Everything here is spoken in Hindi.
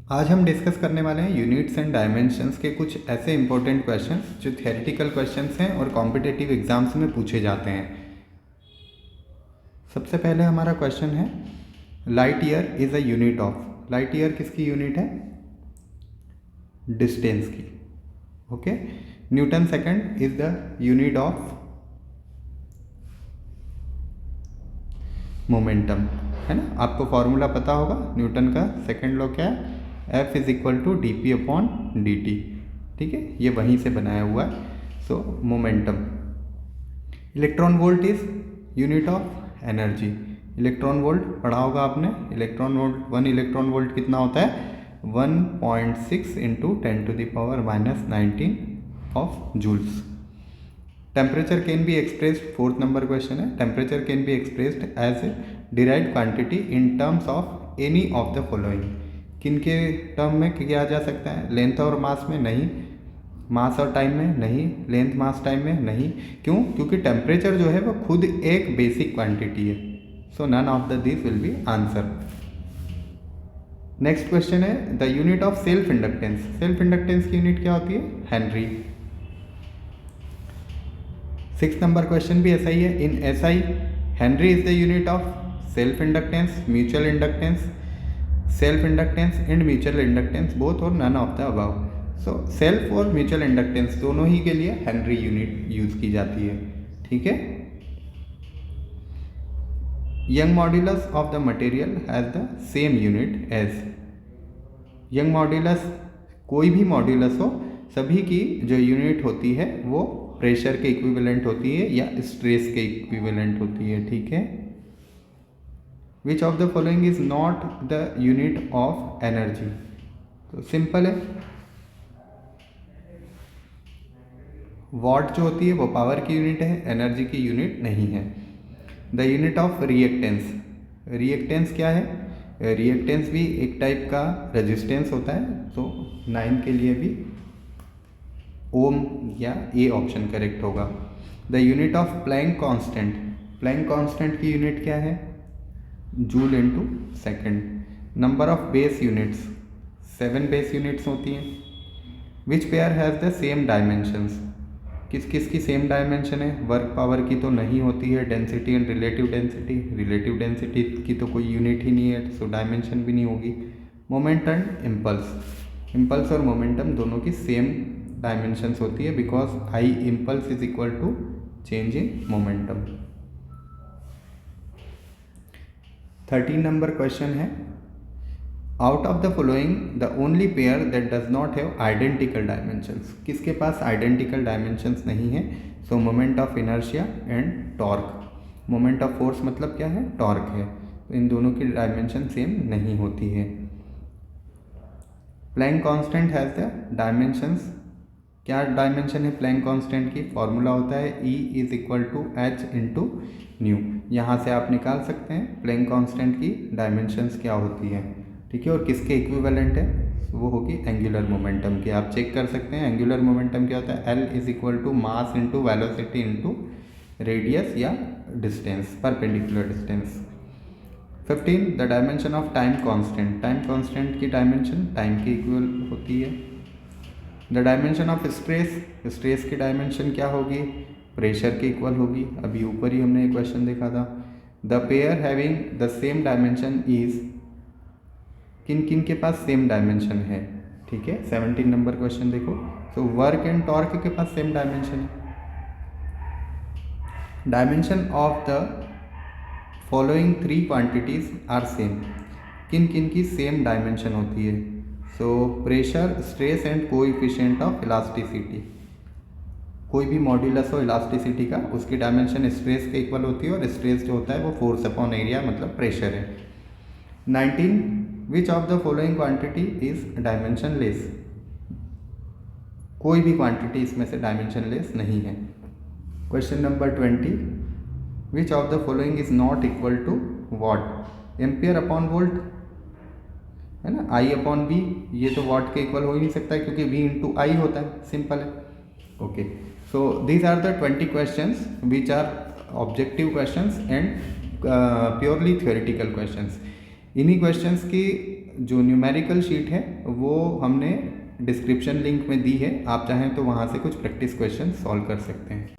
आज हम डिस्कस करने वाले हैं यूनिट्स एंड डायमेंशंस के कुछ ऐसे इंपॉर्टेंट क्वेश्चंस जो थ्योरेटिकल क्वेश्चंस हैं और कॉम्पिटिटिव एग्जाम्स में पूछे जाते हैं। सबसे पहले हमारा क्वेश्चन है light year is a unit of. Light year किसकी यूनिट है? डिस्टेंस की। Okay. Newton second is the unit of momentum, है ना। आपको फॉर्मूला पता होगा, न्यूटन का सेकंड लॉ क्या है? F is equal to D P upon D T. ठीक है, ये वहीं से बनाया हुआ है। So momentum. Electron volt is unit of energy. Electron volt पढ़ा होगा आपने। इलेक्ट्रॉन वोल्ट, 1 इलेक्ट्रॉन वोल्ट कितना होता है? 1.6 into 10⁻⁻19 of joules. Temperature can be expressed, fourth number question है, temperature can be expressed as a derived quantity in terms of any of the following. किन के टर्म में किया जा सकता है? लेंथ और मास में? नहीं। मास और टाइम में? नहीं। लेंथ मास टाइम में? नहीं। क्यों? क्योंकि टेम्परेचर जो है वो खुद एक बेसिक क्वांटिटी है। So none of the this will be answer. Next question है the unit of self inductance. Self inductance की यूनिट क्या होती है? हेनरी। 6 नंबर क्वेश्चन भी ऐसा ही है। In SI henry is the unit of self inductance, mutual inductance, self inductance and mutual inductance both और none of the above. So self और म्यूचुअल इंडक्टेंस दोनों ही के लिए हेनरी यूनिट यूज की जाती है। ठीक है। Young modulus of the material has the same unit as. Young modulus, कोई भी मॉड्यूलस हो, सभी की जो यूनिट होती है वो प्रेशर के इक्विवेलेंट होती है या स्ट्रेस के इक्विवेलेंट होती है। ठीक है। विच of the following is not the unit of energy? तो सिंपल है, वॉट जो होती है वो पावर की यूनिट है, एनर्जी की यूनिट नहीं है। The unit of reactance. Reactance क्या है? रिएक्टेंस भी एक टाइप का रेजिस्टेंस होता है। तो 9 के लिए भी ओम या ए ऑप्शन करेक्ट होगा। The unit of Planck constant. Planck constant की यूनिट क्या है? Joule into second. Number of base units, 7 base units होती हैं। Which pair has the same dimensions. किस किस की सेम डायमेंशन है? वर्क पावर की तो नहीं होती है। Density and relative density, relative density की तो कोई यूनिट ही नहीं है, सो डायमेंशन भी नहीं होगी। Moment and impulse. इम्पल्स और मोमेंटम दोनों की सेम डायमेंशंस होती है because I impulse is equal to change in momentum. 13 number question है out of the following the only pair that does not have identical dimensions. किसके पास आइडेंटिकल डायमेंशंस नहीं है? So moment of inertia and torque. Moment of force मतलब क्या है? टॉर्क है। तो इन दोनों की डायमेंशन सेम नहीं होती है। Planck constant has the dimensions. क्या डायमेंशन है प्लैंक कांस्टेंट की? फॉर्मूला होता है E is equal to H into nu. यहाँ से आप निकाल सकते हैं प्लैंक कांस्टेंट की डायमेंशंस क्या होती है। ठीक है। और किसके इक्विवेलेंट है? वो होगी एंगुलर मोमेंटम की। आप चेक कर सकते हैं एंगुलर मोमेंटम क्या होता है? L is equal to mass into velocity into radius या distance, perpendicular distance. 15 the dimension of time constant. Time constant की डायमेंशन टाइम की इक्वल होती है। The dimension of stress. Stress की डायमेंशन क्या होगी? प्रेशर के इक्वल होगी। अभी ऊपर ही हमने एक क्वेश्चन देखा था। The pair having the same dimension is. किन किन के पास सेम डायमेंशन है? ठीक है। 17 नंबर क्वेश्चन देखो। सो वर्क एंड टॉर्क के पास सेम डायमेंशन है। Dimension of the following 3 quantities are same. किन किन की सेम डायमेंशन होती है? So pressure, stress and coefficient of elasticity. कोई भी मॉड्यूलस हो इलास्टिसिटी का, उसकी डायमेंशन स्ट्रेस के इक्वल होती है और स्ट्रेस जो होता है वो फोर्स अपॉन एरिया मतलब प्रेशर है। 19 which of the following quantity is dimensionless. कोई भी क्वांटिटी इसमें से डायमेंशन लेस नहीं है। Question number 20 which of the following is not equal to watt. Ampere upon volt, है ना। I अपॉन V, ये तो वॉट के इक्वल हो ही नहीं सकता है क्योंकि V इंटू आई होता है, सिंपल है। Okay. So these are the 20 questions which are objective questions and purely theoretical questions. इन्हीं क्वेश्चंस की जो न्यूमेरिकल शीट है वो हमने डिस्क्रिप्शन लिंक में दी है, आप चाहें तो वहाँ से कुछ प्रैक्टिस क्वेश्चन सॉल्व कर सकते हैं।